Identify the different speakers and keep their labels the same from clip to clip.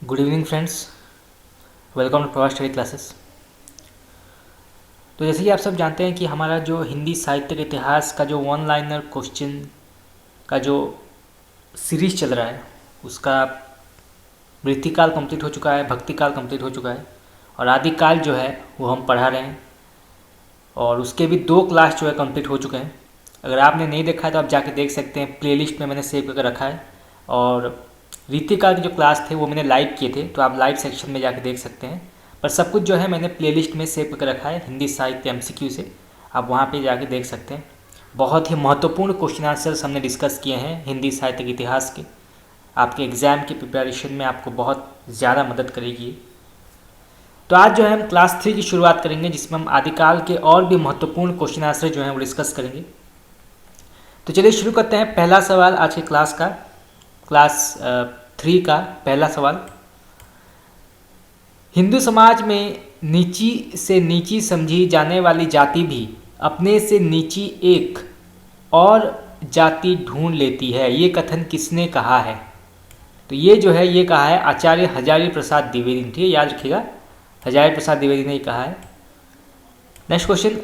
Speaker 1: Good evening friends, welcome to Pravas study classes. तो जैसे कि आप सब जानते हैं कि हमारा जो हिंदी साहित्य के इतिहास का जो वन लाइनर क्वेश्चन का जो सीरीज चल रहा है उसका वृत्तिकाल कंप्लीट हो चुका है, भक्तिकाल कंप्लीट हो चुका है और आदिकाल जो है वो हम पढ़ा रहे हैं और उसके भी 2 क्लास जो है कंप्लीट हो चुके हैं। अगर आपने नहीं देखा है तो आप जाके देख सकते हैं, प्लेलिस्ट में मैंने सेव करके रखा है। और रीतिकाल के जो क्लास थे वो मैंने लाइव किए थे, तो आप लाइव सेक्शन में जाके देख सकते हैं। पर सब कुछ जो है मैंने प्लेलिस्ट में सेव करके रखा है हिंदी साहित्य एमसीक्यू से, आप वहाँ पे जाके देख सकते हैं। बहुत ही महत्वपूर्ण क्वेश्चन आंसर्स हमने डिस्कस किए हैं हिंदी साहित्य के इतिहास के, आपके एग्ज़ाम की प्रिपरेशन में आपको बहुत ज़्यादा मदद करेगी। तो आज जो है हम क्लास 3 की शुरुआत करेंगे जिसमें हम आदिकाल के और भी महत्वपूर्ण क्वेश्चन आंसर जो हैं वो डिस्कस करेंगे। तो चलिए शुरू करते हैं। पहला सवाल आज के क्लास का, क्लास 3 का पहला सवाल। हिंदू समाज में नीची से नीची समझी जाने वाली जाति भी अपने से नीची एक और जाति ढूंढ लेती है, ये कथन किसने कहा है? तो ये जो है ये कहा है आचार्य हजारी प्रसाद द्विवेदी ने। ठीक है, याद रखिएगा, हजारी प्रसाद द्विवेदी ने कहा है। नेक्स्ट क्वेश्चन,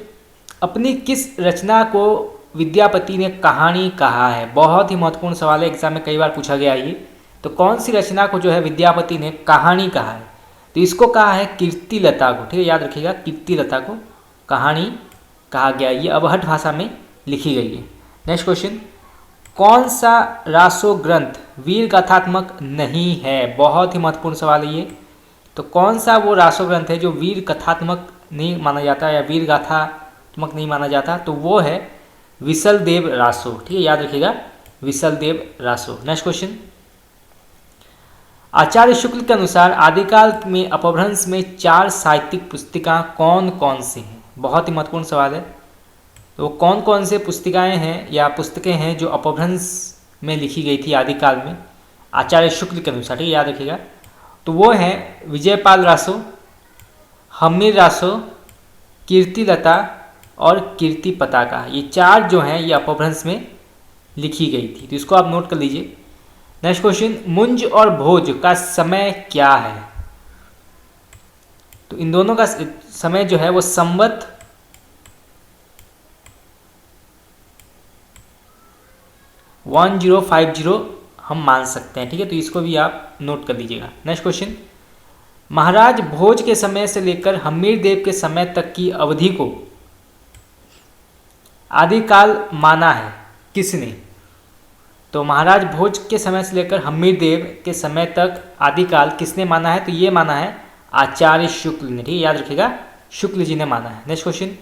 Speaker 1: अपनी किस रचना को विद्यापति ने कहानी कहा है? बहुत ही महत्वपूर्ण सवाल है, एग्जाम में कई बार पूछा गया है ये। तो कौन सी रचना को जो है विद्यापति ने कहानी कहा है? तो इसको कहा है कीर्तिलता को। ठीक है, याद रखिएगा, कीर्तिलता को कहानी कहा गया। ये अबहट भाषा में लिखी गई है। नेक्स्ट क्वेश्चन, कौन सा रासो ग्रंथ वीर गाथात्मक नहीं है? बहुत ही महत्वपूर्ण सवाल है ये। तो कौन सा वो रासो ग्रंथ है जो वीर कथात्मक नहीं माना जाता या वीर गाथात्मक नहीं माना जाता? तो वो है विसलदेव रासो। ठीक है, याद रखिएगा, विसलदेव रासो। नेक्स्ट क्वेश्चन, आचार्य शुक्ल के अनुसार आदिकाल में अपभ्रंश में 4 साहित्यिक पुस्तिका कौन कौन सी हैं? बहुत ही महत्वपूर्ण सवाल है। तो कौन कौन से पुस्तिकाएं हैं या पुस्तकें हैं जो अपभ्रंश में लिखी गई थी आदिकाल में आचार्य शुक्ल के अनुसार? ठीक है, याद रखिएगा। तो वो हैं विजयपाल रासो, हम्मीर रासो, कीर्तिलता और कीर्ति पताका। ये 4 जो हैं ये अपभ्रंश में लिखी गई थी, तो इसको आप नोट कर लीजिए। नेक्स्ट क्वेश्चन, मुंज और भोज का समय क्या है? तो इन दोनों का समय जो है वो संवत 1050 हम मान सकते हैं। ठीक है, तो इसको भी आप नोट कर लीजिएगा। नेक्स्ट क्वेश्चन, महाराज भोज के समय से लेकर हम्मीर देव के समय तक की अवधि को आदिकाल माना है किसने? तो महाराज भोज के समय से लेकर हम्मीर देव के समय तक आदिकाल किसने माना है? तो ये माना है आचार्य शुक्ल ने। ठीक है, याद रखिएगा, शुक्ल जी ने माना है। नेक्स्ट क्वेश्चन,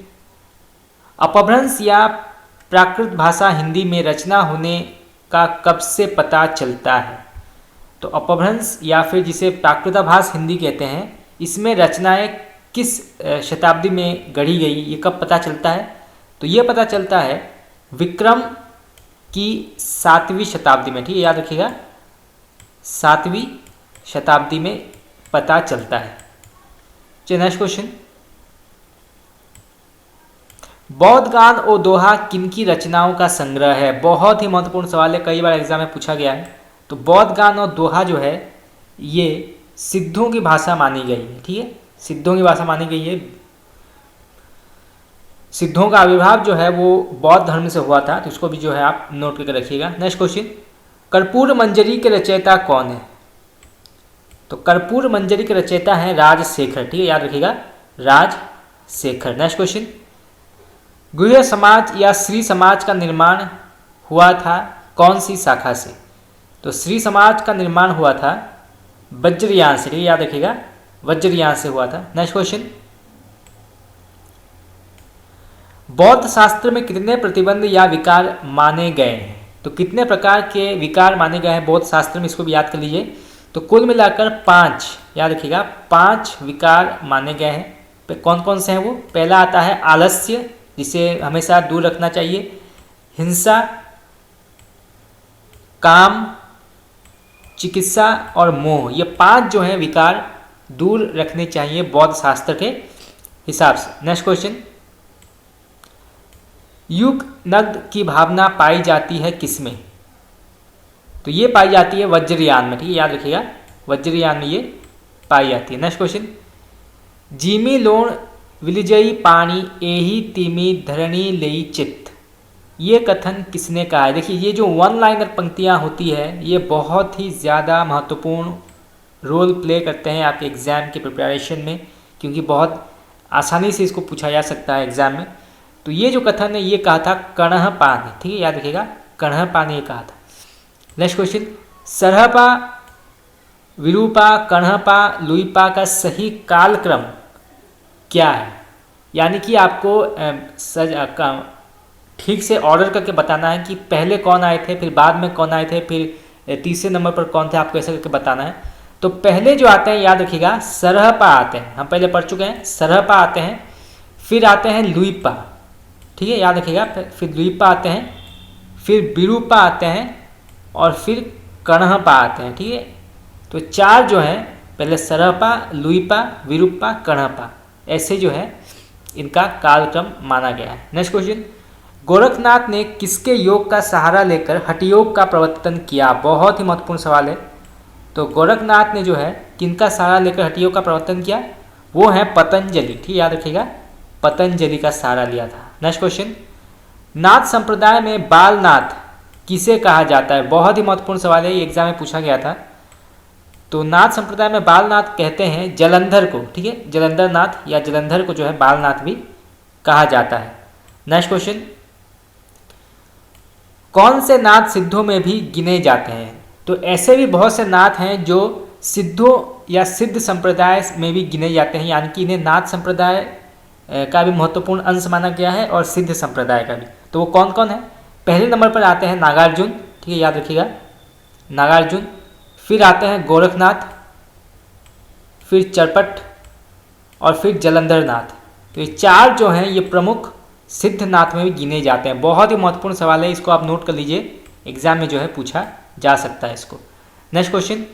Speaker 1: अपभ्रंश या प्राकृत भाषा हिंदी में रचना होने का कब से पता चलता है? तो अपभ्रंश या फिर जिसे प्राकृताभास हिंदी कहते हैं, इसमें रचनाएं किस शताब्दी में गढ़ी गई, ये कब पता चलता है? तो ये पता चलता है विक्रम की 7वीं शताब्दी में। ठीक है, याद रखिएगा, 7वीं शताब्दी में पता चलता है। चलिए नेक्स्ट क्वेश्चन, बौद्ध गान और दोहा किनकी रचनाओं का संग्रह है? बहुत ही महत्वपूर्ण सवाल है, कई बार एग्जाम में पूछा गया है। तो बौद्ध गान और दोहा जो है ये सिद्धों की भाषा मानी गई है। ठीक है, सिद्धों की भाषा मानी गई है। सिद्धों का आविर्भाव जो है वो बौद्ध धर्म से हुआ था, तो इसको भी जो है आप नोट करके रखिएगा। नेक्स्ट क्वेश्चन, कर्पूर मंजरी के रचयिता कौन है? तो कर्पूर मंजरी के रचयिता हैं राजशेखर। ठीक है, याद रखिएगा, राजशेखर। नेक्स्ट क्वेश्चन, गुह्य समाज या श्री समाज का निर्माण हुआ था कौन सी शाखा से? तो श्री समाज का निर्माण हुआ था वज्रयान से। ठीक है, याद रखिएगा, वज्रयान से हुआ था। नेक्स्ट क्वेश्चन, बौद्ध शास्त्र में कितने प्रतिबंध या विकार माने गए हैं? तो कितने प्रकार के विकार माने गए हैं बौद्ध शास्त्र में, इसको भी याद कर लीजिए। तो कुल मिलाकर 5, याद रखिएगा, 5 विकार माने गए हैं। कौन कौन से हैं वो? पहला आता है आलस्य, जिसे हमेशा दूर रखना चाहिए, हिंसा, काम, चिकित्सा और मोह। ये 5 जो हैं विकार दूर रखने चाहिए बौद्ध शास्त्र के हिसाब से। नेक्स्ट क्वेश्चन, युग नग्न की भावना पाई जाती है किसमें? तो ये पाई जाती है वज्रयान में। ठीक है, याद रखिएगा, वज्रयान में ये पाई जाती है। नेक्स्ट क्वेश्चन, जीमी लोण विलिजई पानी एही तीमी धरणी लेई चित्त, ये कथन किसने कहा है? देखिए ये जो वन लाइनर पंक्तियाँ होती है ये बहुत ही ज़्यादा महत्वपूर्ण रोल प्ले करते हैं आपके एग्ज़ाम के प्रिपरेशन में, क्योंकि बहुत आसानी से इसको पूछा जा सकता है एग्ज़ाम में। तो ये जो कथन है ये कहा था कणहपा ने, ठीक है, याद रखिएगा, कणहपा ने कहा था। नेक्स्ट क्वेश्चन, सरहपा, विरूपा, कणहपा, लुईपा का सही कालक्रम क्या है? यानी कि आपको ठीक से ऑर्डर करके बताना है कि पहले कौन आए थे, फिर बाद में कौन आए थे, फिर तीसरे नंबर पर कौन थे, आपको ऐसा करके बताना है। तो पहले जो आते हैं याद रखिएगा सरहपा आते हैं, हम पहले पढ़ चुके हैं, सरहपा आते हैं, फिर आते हैं लुईपा, ठीक है, याद रखिएगा, फिर लुईपा आते हैं, फिर विरूपा आते हैं और फिर कणहपा आते हैं, ठीक है। तो चार जो हैं पहले सरहपा, लुईपा, विरूपा, कणहपा, ऐसे जो है इनका कालक्रम माना गया है। नेक्स्ट क्वेश्चन, गोरखनाथ ने किसके योग का सहारा लेकर हठयोग का प्रवर्तन किया? बहुत ही महत्वपूर्ण सवाल है। तो गोरखनाथ ने जो है किनका सहारा लेकर हठयोग का प्रवर्तन किया? वो है पतंजलि, ठीक, याद रखिएगा, पतंजलि का सहारा लिया था। नेक्स्ट क्वेश्चन, नाथ संप्रदाय में बालनाथ किसे कहा जाता है? बहुत ही महत्वपूर्ण सवाल है, ये एग्जाम में पूछा गया था। तो नाथ संप्रदाय में बालनाथ कहते हैं जलंधर को, ठीक है, जलंधर नाथ या जलंधर को जो है बालनाथ भी कहा जाता है। नेक्स्ट क्वेश्चन, कौन से नाथ सिद्धों में भी गिने जाते हैं? तो ऐसे भी बहुत से नाथ हैं जो सिद्धों या सिद्ध संप्रदाय में भी गिने जाते हैं, यानी कि इन्हें नाथ संप्रदाय का भी महत्वपूर्ण अंश माना गया है और सिद्ध संप्रदाय का भी। तो वो कौन कौन है? पहले नंबर पर आते हैं नागार्जुन, ठीक है, याद रखिएगा, नागार्जुन, फिर आते हैं गोरखनाथ, फिर चरपट और फिर जलंधर नाथ। तो ये चार जो हैं ये प्रमुख सिद्ध नाथ में भी गिने जाते हैं। बहुत ही महत्वपूर्ण सवाल है, इसको आप नोट कर लीजिए, एग्जाम में जो है पूछा जा सकता है इसको। नेक्स्ट क्वेश्चन,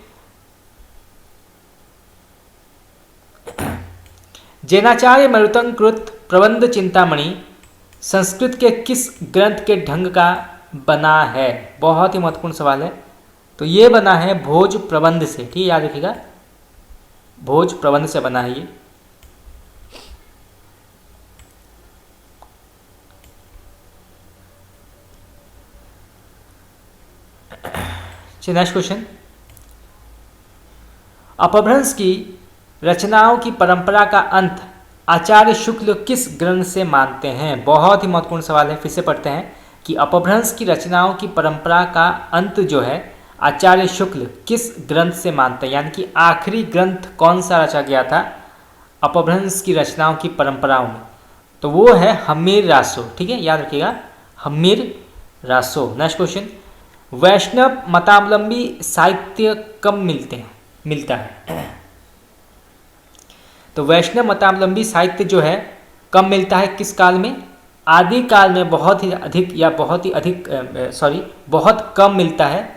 Speaker 1: जैनाचार्य मरुतंकृत प्रबंध चिंतामणि संस्कृत के किस ग्रंथ के ढंग का बना है? बहुत ही महत्वपूर्ण सवाल है। तो ये बना है भोज प्रबंध से, ठीक है, याद रखिएगा, भोज प्रबंध से बना है ये। नेक्स्ट क्वेश्चन, अपभ्रंश की रचनाओं की परंपरा का अंत आचार्य शुक्ल किस ग्रंथ से मानते हैं? बहुत ही महत्वपूर्ण सवाल है, फिर से पढ़ते हैं कि अपभ्रंश की रचनाओं की परंपरा का अंत जो है आचार्य शुक्ल किस ग्रंथ से मानते हैं, यानी कि आखिरी ग्रंथ कौन सा रचा गया था अपभ्रंश की रचनाओं की परंपराओं में? तो वो है हम्मीर रासो, ठीक है, याद रखिएगा, हम्मीर रासो। नेक्स्ट क्वेश्चन, वैष्णव मतावलंबी साहित्य कब मिलता है? तो वैष्णव मतावलंबी साहित्य जो है कब मिलता है, किस काल में? आदि काल में बहुत कम मिलता है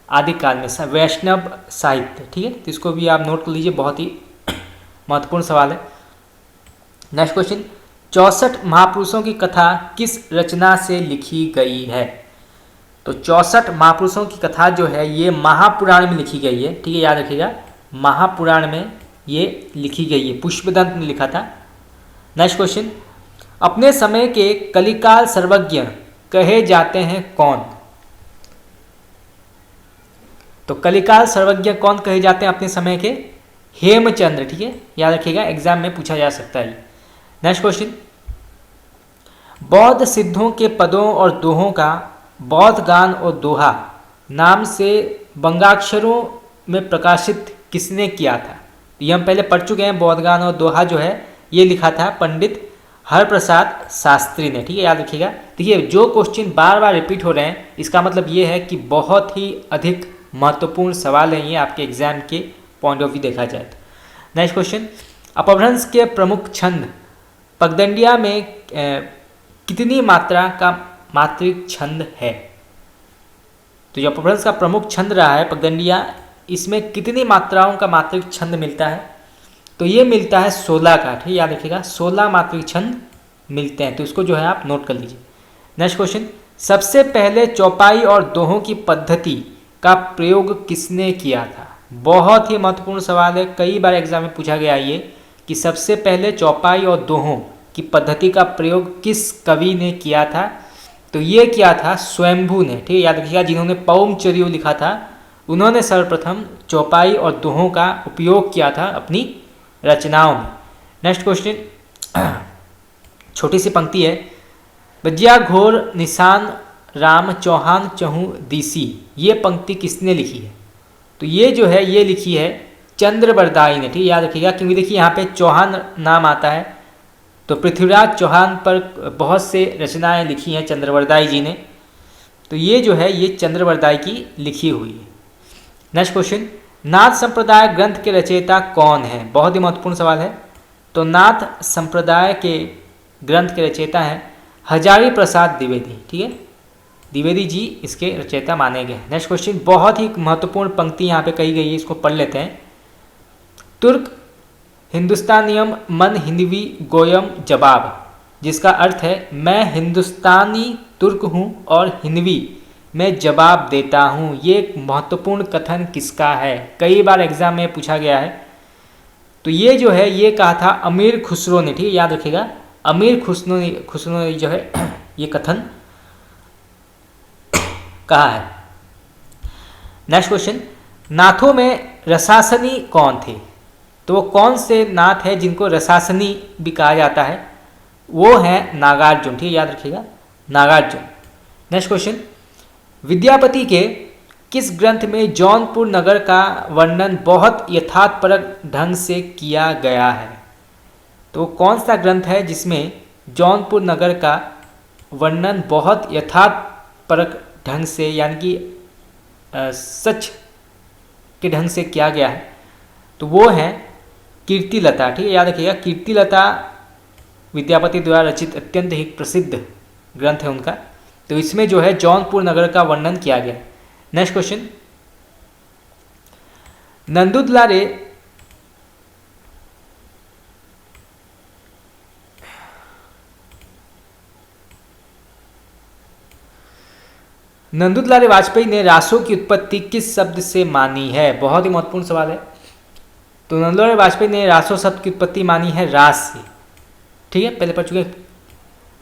Speaker 1: आदि काल में वैष्णव साहित्य, ठीक है, तो इसको भी आप नोट कर लीजिए, बहुत ही महत्वपूर्ण सवाल है। नेक्स्ट क्वेश्चन, 64 महापुरुषों की कथा किस रचना से लिखी गई है? तो 64 महापुरुषों की कथा जो है ये महापुराण में लिखी गई है, ठीक है, याद रखिएगा, महापुराण में ये लिखी गई है, पुष्पदंत ने लिखा था। नेक्स्ट क्वेश्चन, अपने समय के कलिकाल सर्वज्ञ कहे जाते हैं कौन? तो कलिकाल सर्वज्ञ कौन कहे जाते हैं अपने समय के? हेमचंद्र, ठीक है, याद रखिएगा, एग्जाम में पूछा जा सकता है। नेक्स्ट क्वेश्चन, बौद्ध सिद्धों के पदों और दोहों का बौद्ध गान और दोहा नाम से बंगाक्षरों में प्रकाशित किसने किया था? ये हम पहले पढ़ चुके हैं, बौद्ध गान और दोहा जो है ये लिखा था पंडित हरप्रसाद शास्त्री ने, ठीक है, याद रखिएगा। देखिए जो क्वेश्चन बार बार रिपीट हो रहे हैं इसका मतलब ये है कि बहुत ही अधिक महत्वपूर्ण सवाल है ये आपके एग्जाम के पॉइंट ऑफ व्यू देखा जाए तो। नेक्स्ट क्वेश्चन, अपभ्रंश के प्रमुख छंद पगडंडिया में कितनी मात्रा का मात्रिक छंद है? तो ये अपभ्रंश का प्रमुख छंद रहा है पगडंडिया, इसमें कितनी मात्राओं का मात्रिक छंद मिलता है? तो ये मिलता है 16 का, ठीक है, याद रखिएगा, 16 मात्रिक छंद मिलते हैं, तो इसको जो है आप नोट कर लीजिए। नेक्स्ट क्वेश्चन, सबसे पहले चौपाई और दोहों की पद्धति का प्रयोग किसने किया था? बहुत ही महत्वपूर्ण सवाल है, कई बार एग्जाम में पूछा गया ये कि सबसे पहले चौपाई और दोहों की पद्धति का प्रयोग किस कवि ने किया था। तो ये किया था स्वयंभू ने, ठीक है, याद रखिएगा। जिन्होंने पौम चरियो लिखा था उन्होंने सर्वप्रथम चौपाई और दोहों का उपयोग किया था अपनी रचनाओं में। नेक्स्ट क्वेश्चन, छोटी सी पंक्ति है, बजिया घोर निशान राम चौहान चहु दीसी, ये पंक्ति किसने लिखी है। तो ये जो है ये लिखी है चंद्रबरदाई ने, ठीक, याद रखिएगा। क्योंकि देखिए यहाँ पे चौहान नाम आता है, तो पृथ्वीराज चौहान पर बहुत से रचनाएं लिखी हैं चंद्रबरदाई जी ने, तो ये जो है ये चंद्रबरदाई की लिखी हुई है। नेक्स्ट क्वेश्चन, नाथ संप्रदाय ग्रंथ के रचयिता कौन है, बहुत ही महत्वपूर्ण सवाल है। तो नाथ संप्रदाय के ग्रंथ के रचयिता हैं हजारी प्रसाद द्विवेदी, ठीक है, द्विवेदी जी इसके रचयिता माने गए। नेक्स्ट क्वेश्चन, बहुत ही महत्वपूर्ण पंक्ति यहाँ पे कही गई है, इसको पढ़ लेते हैं। तुर्क हिंदुस्तानियम मन हिंदवी गोयम जवाब, जिसका अर्थ है मैं हिंदुस्तानी तुर्क हूँ और हिंदवी मैं जवाब देता हूँ। ये एक महत्वपूर्ण कथन किसका है, कई बार एग्जाम में पूछा गया है। तो ये जो है ये कहा था अमीर खुसरो ने, ठीक है, याद रखिएगा। अमीर खुसरो ने जो है ये कथन कहा है। नेक्स्ट क्वेश्चन, नाथों में रसासनी कौन थे। तो वो कौन से नाथ है जिनको रसासनी भी कहा जाता है, वो है नागार्जुन, ठीक है, याद रखिएगा, नागार्जुन। नेक्स्ट क्वेश्चन, विद्यापति के किस ग्रंथ में जौनपुर नगर का वर्णन बहुत यथार्थपरक ढंग से किया गया है। तो कौन सा ग्रंथ है जिसमें जौनपुर नगर का वर्णन बहुत यथार्थपरक ढंग से यानी कि सच के ढंग से किया गया है। तो वो है कीर्तिलता, ठीक है, याद रखिएगा। कीर्तिलता विद्यापति द्वारा रचित अत्यंत ही प्रसिद्ध ग्रंथ है उनका। तो इसमें जो है जौनपुर नगर का वर्णन किया गया है। नेक्स्ट क्वेश्चन, नंदुदलारे नंदुदलारे वाजपेयी ने रासों की उत्पत्ति किस शब्द से मानी है, बहुत ही महत्वपूर्ण सवाल है। तो नंदुदलारे वाजपेयी ने रासो शब्द की उत्पत्ति मानी है रास से, ठीक है,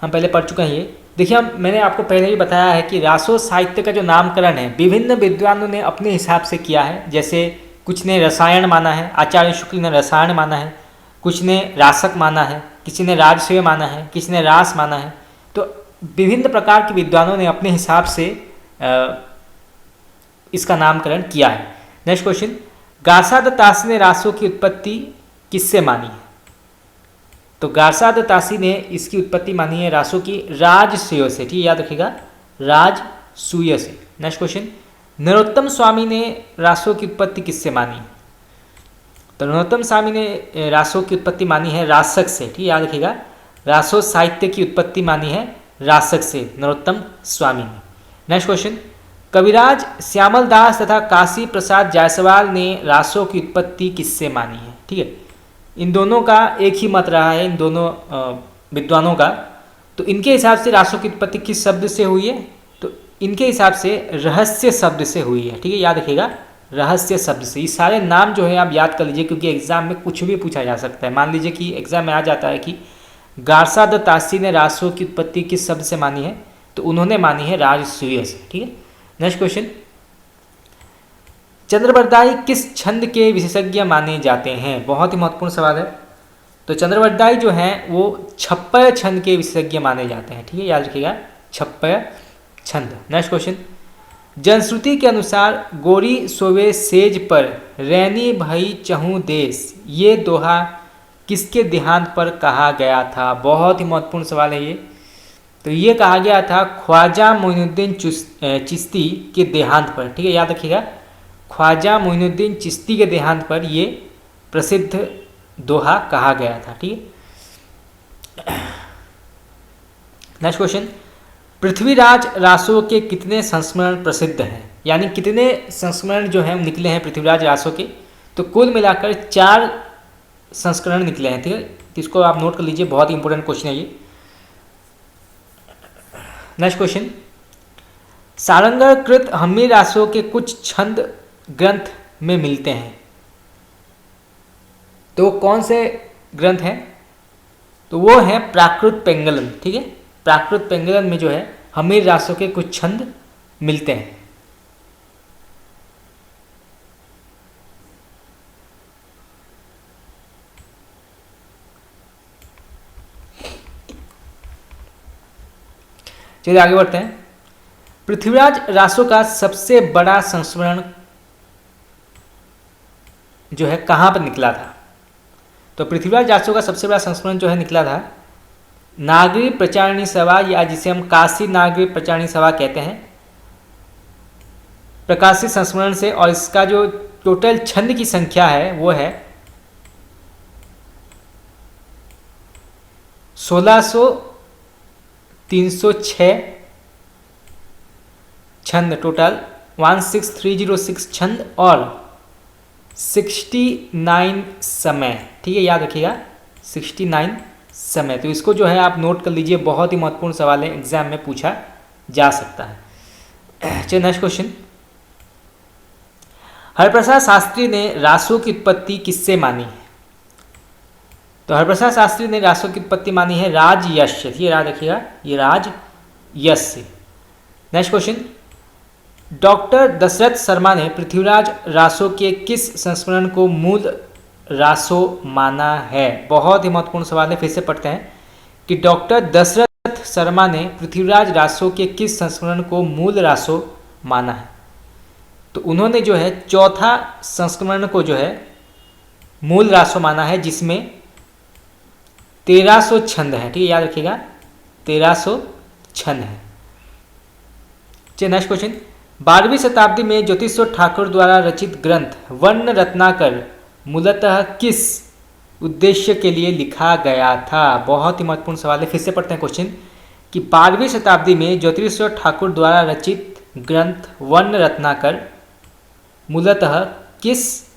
Speaker 1: हम पहले पढ़ चुके हैं ये। देखिए मैंने आपको पहले ही बताया है कि रासो साहित्य का जो नामकरण है विभिन्न विद्वानों ने अपने हिसाब से किया है। जैसे कुछ ने रसायन माना है, आचार्य शुक्ल ने रसायन माना है, कुछ ने रासक माना है, किसी ने राजसेय माना है, किसी ने रास माना है। तो विभिन्न प्रकार के विद्वानों ने अपने हिसाब से इसका नामकरण किया है। नेक्स्ट क्वेश्चन, गारसाद तासी ने रासों की उत्पत्ति किससे मानी है। तो गारसाद तासी ने इसकी उत्पत्ति मानी है रासों की राजसूय से, ठीक, याद रखिएगा, राजसूय से। नेक्स्ट क्वेश्चन, नरोत्तम स्वामी ने रासों की उत्पत्ति किससे मानी। तो नरोत्तम स्वामी ने रासों की उत्पत्ति मानी है रासक से, ठीक, याद रखिएगा। रासो साहित्य की उत्पत्ति मानी है रासक से नरोत्तम स्वामी ने। नेक्स्ट क्वेश्चन, कविराज श्यामल दास तथा काशी प्रसाद जायसवाल ने रासों की उत्पत्ति किससे मानी है, ठीक है। इन दोनों का एक ही मत रहा है, इन दोनों विद्वानों का। तो इनके हिसाब से रासों की उत्पत्ति किस शब्द से हुई है, तो इनके हिसाब से रहस्य शब्द से हुई है, ठीक है, याद रखिएगा, रहस्य शब्द से। ये सारे नाम जो है आप याद कर लीजिए, क्योंकि एग्जाम में कुछ भी पूछा जा सकता है। मान लीजिए कि एग्जाम में आ जाता है कि गारसाद तासी ने रासों की उत्पत्ति किस शब्द से मानी है, तो उन्होंने मानी है राजसूय से, ठीक है। नेक्स्ट क्वेश्चन, चंद्रबरदाई किस छंद के विशेषज्ञ माने जाते हैं, बहुत ही महत्वपूर्ण सवाल है। तो चंद्रबरदाई जो हैं वो छप्पय छंद के विशेषज्ञ माने जाते हैं, ठीक है, याद रखिएगा, छप्पय छंद। नेक्स्ट क्वेश्चन, जनश्रुति के अनुसार गोरी सोवे सेज पर रैनी भई चहु देश, ये दोहा किसके देहांत पर कहा गया था, बहुत ही महत्वपूर्ण सवाल है ये। तो ये कहा गया था ख्वाजा मोइनुद्दीन चिश्ती के देहांत पर, ठीक है, याद रखिएगा, ख्वाजा मोइनुद्दीन चिश्ती के देहांत पर ये प्रसिद्ध दोहा कहा गया था, ठीक है। नेक्स्ट क्वेश्चन, पृथ्वीराज रासों के कितने संस्मरण प्रसिद्ध हैं, यानी कितने संस्मरण जो हैं निकले हैं पृथ्वीराज रासों के। तो कुल मिलाकर 4 संस्करण निकले हैं, ठीक है, तो इसको आप नोट कर लीजिए, बहुत ही इंपॉर्टेंट क्वेश्चन है ये। नेक्स्ट क्वेश्चन, सारंगकृत हम्मी रासों के कुछ छंद ग्रंथ में मिलते हैं। तो कौन से ग्रंथ हैं? तो वो है प्राकृत पेंगलन। ठीक है, प्राकृत पेंगलन में जो है हमीर रासों के कुछ छंद मिलते हैं। चलिए आगे बढ़ते हैं। पृथ्वीराज रासों का सबसे बड़ा संस्मरण जो है कहाँ पर निकला था? तो पृथ्वीराज रासों का सबसे बड़ा संस्मरण जो है निकला था नागरी प्रचारिणी सभा, या जिसे हम काशी नागरी प्रचारिणी सभा कहते हैं, प्रकाशित संस्मरण से। और इसका जो टोटल छंद की संख्या है वो है 16,306 छंद, टोटल 16306 छंद और 69 समय। ठीक है, याद रखिएगा 69 समय। तो इसको जो है आप नोट कर लीजिए, बहुत ही महत्वपूर्ण सवाल है, एग्जाम में पूछा जा सकता है। चलिए नेक्स्ट क्वेश्चन। हरिप्रसाद शास्त्री ने रासों की उत्पत्ति किससे मानी है? तो हरिप्रसाद शास्त्री ने रासों की उत्पत्ति मानी है राजयश से। ये याद रखिएगा, ये राजयश से। Next question. Doctor Dasharath Sharma ने पृथ्वीराज रासों के किस संस्मरण को मूल रासों माना है? बहुत ही महत्वपूर्ण सवाल है, फिर से पढ़ते हैं कि डॉक्टर दशरथ शर्मा ने पृथ्वीराज रासों के किस संस्मरण को मूल रासों माना है? तो उन्होंने जो है चौथा संस्करण को जो है मूल रासों माना है, जिसमें 1300 छंद है। ठीक है, याद रखिएगा 1300 छंद है। चलिए नेक्स्ट क्वेश्चन। 12वीं शताब्दी में ज्योतिषोर ठाकुर द्वारा रचित ग्रंथ वर्ण रत्नाकर मूलतः किस उद्देश्य के लिए लिखा गया था? बहुत ही महत्वपूर्ण सवाल है, फिर से पढ़ते हैं क्वेश्चन कि 12वीं शताब्दी में ज्योतिषोर ठाकुर द्वारा रचित ग्रंथ वर्ण रत्नाकर मूलतः किस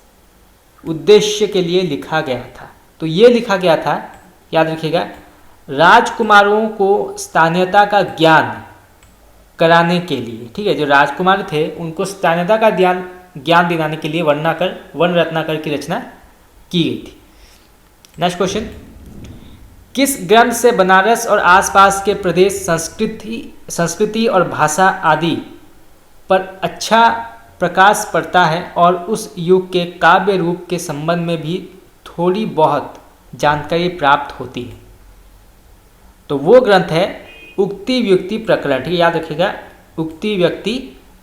Speaker 1: उद्देश्य के लिए लिखा गया था? तो ये लिखा गया था, याद रखिएगा, राजकुमारों को स्थानीयता का ज्ञान कराने के लिए। ठीक है, जो राजकुमार थे उनको स्थानीयता का ज्ञान दिलाने के लिए वर्ण रत्नाकर की रचना की गई थी। Next question. किस ग्रंथ से बनारस और आसपास के प्रदेश संस्कृति और भाषा आदि पर अच्छा प्रकाश पड़ता है और उस युग के काव्य रूप के संबंध में भी थोड़ी बहुत जानकारी प्राप्त होती है? तो वो ग्रंथ है उक्ति व्युक्ति प्रकरण। ठीक है, याद रखिएगा उक्ति व्युक्ति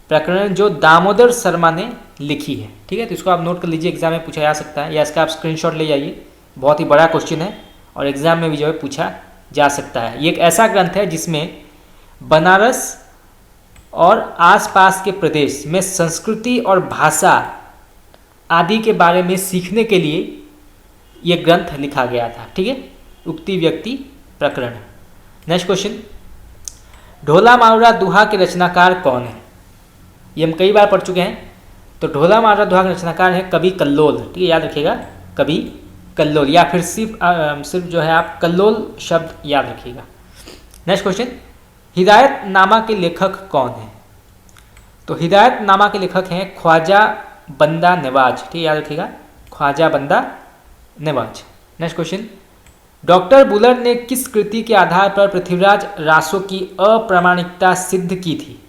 Speaker 1: प्रकरण, जो दामोदर शर्मा ने लिखी है। ठीक है, तो इसको आप नोट कर लीजिए, एग्जाम में पूछा जा सकता है, या इसका आप स्क्रीनशॉट ले जाइए, बहुत ही बड़ा क्वेश्चन है और एग्जाम में भी जो है पूछा जा सकता है। ये एक ऐसा ग्रंथ है जिसमें बनारस और आसपास के प्रदेश में संस्कृति और भाषा आदि के बारे में सीखने के लिए ये ग्रंथ लिखा गया था। ठीक है, उक्ति व्यक्ति प्रकरण। Next question. ढोला मावरा दोहा के रचनाकार कौन है? ये हम कई बार पढ़ चुके हैं। तो ढोला मावरा दोहा के रचनाकार है कवि कल्लोल। ठीक है, याद रखिएगा कवि कल्लोल, या फिर सिर्फ जो है आप कल्लोल शब्द याद रखिएगा। Next question. हिदायत नामा के लेखक कौन है? तो हिदायत नामा के लेखक हैं ख्वाजा बंदा नवाज। ठीक है, याद रखिएगा Khwaja Banda Nawaz. Next question. Doctor Buhler ने किस कृति के आधार पर पृथ्वीराज रासों की अप्रामाणिकता सिद्ध की थी?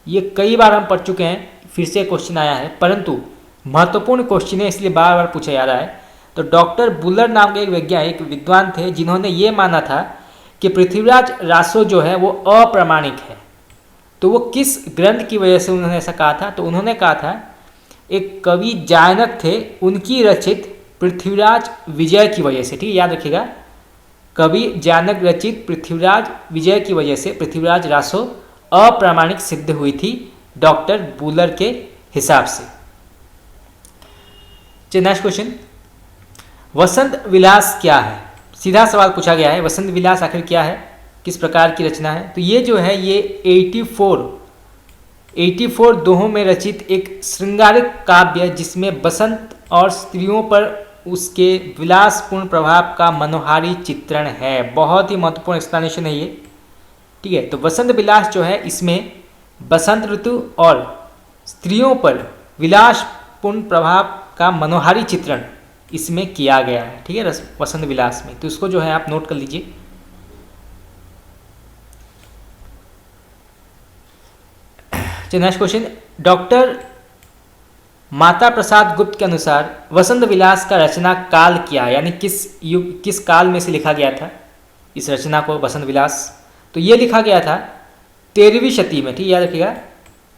Speaker 1: ये कई बार हम पढ़ चुके हैं, फिर से क्वेश्चन आया है, परंतु महत्वपूर्ण क्वेश्चन है इसलिए बार बार पूछा जा रहा है। तो डॉक्टर बुलर नाम के एक वैज्ञानिक विद्वान थे जिन्होंने ये माना था कि पृथ्वीराज रासों जो है वो अप्रामाणिक है। तो वो किस ग्रंथ की वजह से उन्होंने ऐसा कहा था? तो उन्होंने कहा था एक कवि जायनक थे, उनकी रचित पृथ्वीराज विजय की वजह से। ठीक है, याद रखिएगा कवि जायनक रचित पृथ्वीराज विजय की वजह से पृथ्वीराज रासों अप्रामाणिक सिद्ध हुई थी डॉक्टर बुलर के हिसाब से। चलिए नेक्स्ट क्वेश्चन। वसंत विलास क्या है? सीधा सवाल पूछा गया है, वसंत विलास आखिर क्या है, किस प्रकार की रचना है? तो ये जो है ये 84 दोहों में रचित एक श्रृंगारिक काव्य, जिसमें बसंत और स्त्रियों पर उसके विलासपूर्ण प्रभाव का मनोहारी चित्रण है। बहुत ही महत्वपूर्ण एक्सप्लेनेशन है ये। ठीक है, तो वसंत विलास जो है इसमें बसंत ऋतु और स्त्रियों पर विलासपूर्ण महत्वपूर्ण प्रभाव का मनोहारी चित्रण इसमें किया गया है, ठीक है, वसंत विलास में। तो इसको जो है आप नोट कर लीजिए। चलिए next question, doctor Mata Prasad गुप्त के अनुसार वसंत विलास का रचना काल क्या है, यानी किस काल में से लिखा गया था इस रचना को, वसंत विलास? तो ये लिखा गया था 13वीं शती में, ठीक, याद रखिएगा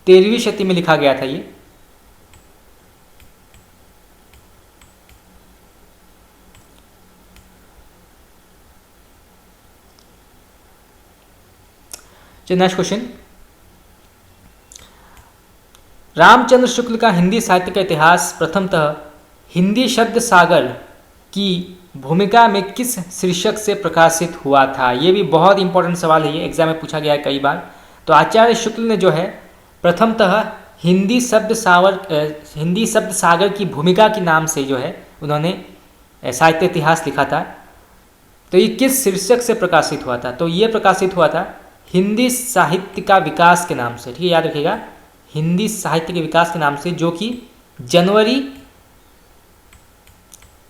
Speaker 1: 13वीं शती में लिखा गया था ये। चलिए नेक्स्ट क्वेश्चन, रामचंद्र शुक्ल का हिंदी साहित्य का इतिहास प्रथमतः हिंदी शब्द सागर की भूमिका में किस शीर्षक से प्रकाशित हुआ था? ये भी बहुत इंपॉर्टेंट सवाल है, ये एग्जाम में पूछा गया है कई बार। तो आचार्य शुक्ल ने जो है प्रथमतः हिंदी शब्द सागर की भूमिका के नाम से जो है उन्होंने साहित्य इतिहास लिखा था। तो ये किस शीर्षक से प्रकाशित हुआ था? तो ये प्रकाशित हुआ था हिंदी साहित्य का विकास के नाम से, ठीक है, याद रखिएगा, हिंदी साहित्य के विकास के नाम से, जो कि जनवरी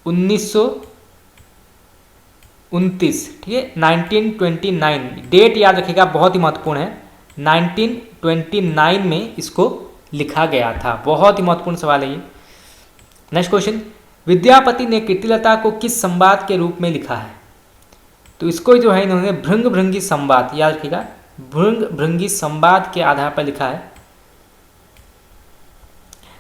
Speaker 1: 1929, ठीक है, 1929 डेट याद रखिएगा, बहुत ही महत्वपूर्ण है, 1929 में इसको लिखा गया था। बहुत ही महत्वपूर्ण सवाल है ये। नेक्स्ट क्वेश्चन, विद्यापति ने कीर्तिलता को किस संवाद के रूप में लिखा है? तो इसको जो है इन्होंने भृंग भृंगी संवाद, याद रखिएगा, भृंग भृंगी संवाद के आधार पर लिखा है।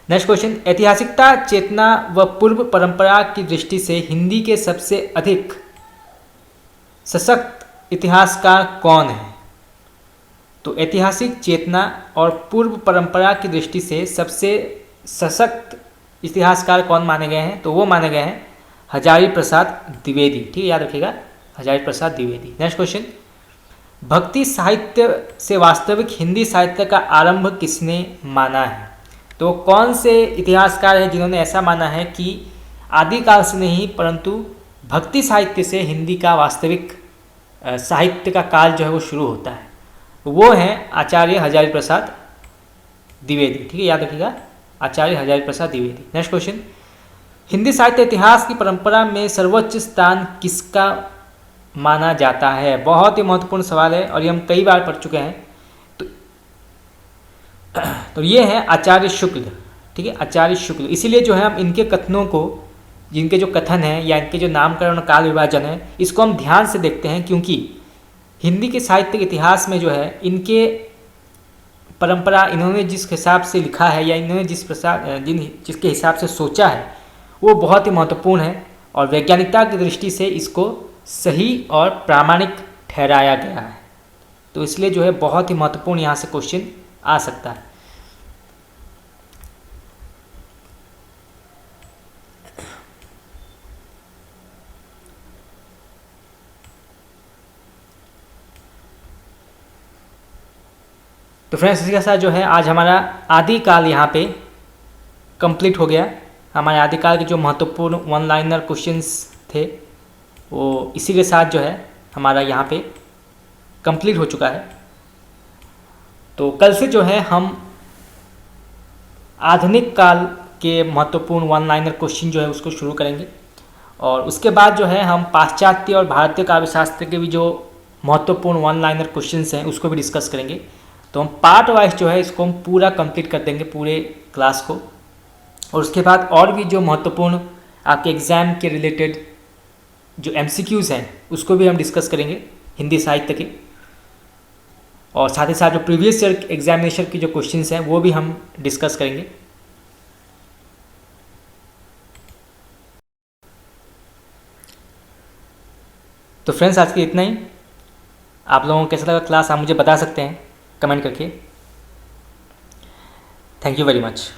Speaker 1: नेक्स्ट क्वेश्चन, ऐतिहासिकता, चेतना व पूर्व परंपरा की दृष्टि से हिंदी के सबसे अधिक सशक्त इतिहासकार कौन है? तो ऐतिहासिक चेतना और पूर्व परंपरा की दृष्टि से सबसे सशक्त इतिहासकार कौन माने गए हैं? तो वो माने गए हैं हजारी प्रसाद द्विवेदी, ठीक है, याद रखिएगा, हजारी प्रसाद द्विवेदी। नेक्स्ट क्वेश्चन, भक्ति साहित्य से वास्तविक हिंदी साहित्य का आरंभ किसने माना है? तो कौन से इतिहासकार हैं जिन्होंने ऐसा माना है कि आदिकाल से नहीं परंतु भक्ति साहित्य से हिंदी का वास्तविक साहित्य का काल जो है वो शुरू होता है? वो हैं आचार्य हजारी प्रसाद द्विवेदी, ठीक है, याद रखिएगा, आचार्य हजारी प्रसाद द्विवेदी। नेक्स्ट क्वेश्चन, हिंदी साहित्य इतिहास की परंपरा में सर्वोच्च स्थान किसका माना जाता है? बहुत ही महत्वपूर्ण सवाल है और ये हम कई बार पढ़ चुके हैं। तो ये है आचार्य शुक्ल, ठीक है, आचार्य शुक्ल। इसीलिए जो है हम इनके कथनों को, जिनके जो कथन हैं या इनके जो नामकरण काल विभाजन है, इसको हम ध्यान से देखते हैं, क्योंकि हिंदी के साहित्य के इतिहास में जो है इनके परंपरा, इन्होंने जिस हिसाब से लिखा है या इन्होंने जिसके हिसाब से सोचा है वो बहुत ही महत्वपूर्ण है और वैज्ञानिकता की दृष्टि से इसको सही और प्रामाणिक ठहराया गया है। तो इसलिए जो है बहुत ही महत्वपूर्ण यहाँ से क्वेश्चन आ सकता है। तो फ्रेंड्स, इसके साथ जो है आज हमारा आदिकाल यहाँ पे कंप्लीट हो गया। हमारे आदिकाल के जो महत्वपूर्ण वन लाइनर क्वेश्चंस थे वो इसी के साथ जो है हमारा यहाँ पे कंप्लीट हो चुका है। तो कल से जो है हम आधुनिक काल के महत्वपूर्ण वन लाइनर क्वेश्चन जो है उसको शुरू करेंगे और उसके बाद जो है हम पाश्चात्य और भारतीय काव्यशास्त्र के भी जो महत्वपूर्ण वन लाइनर क्वेश्चंस हैं उसको भी डिस्कस करेंगे। तो हम पार्ट वाइज जो है इसको हम पूरा कंप्लीट कर देंगे पूरे क्लास को, और उसके बाद और भी जो महत्वपूर्ण आपके एग्ज़ाम के रिलेटेड जो MCQs हैं उसको भी हम डिस्कस करेंगे हिंदी साहित्य के, और साथ ही साथ जो प्रीवियस ईयर एग्जामिनेशन की जो क्वेश्चंस हैं वो भी हम डिस्कस करेंगे। तो फ्रेंड्स, आज के इतना ही। आप लोगों को कैसा लगा क्लास आप मुझे बता सकते हैं कमेंट करके। Thank you very much.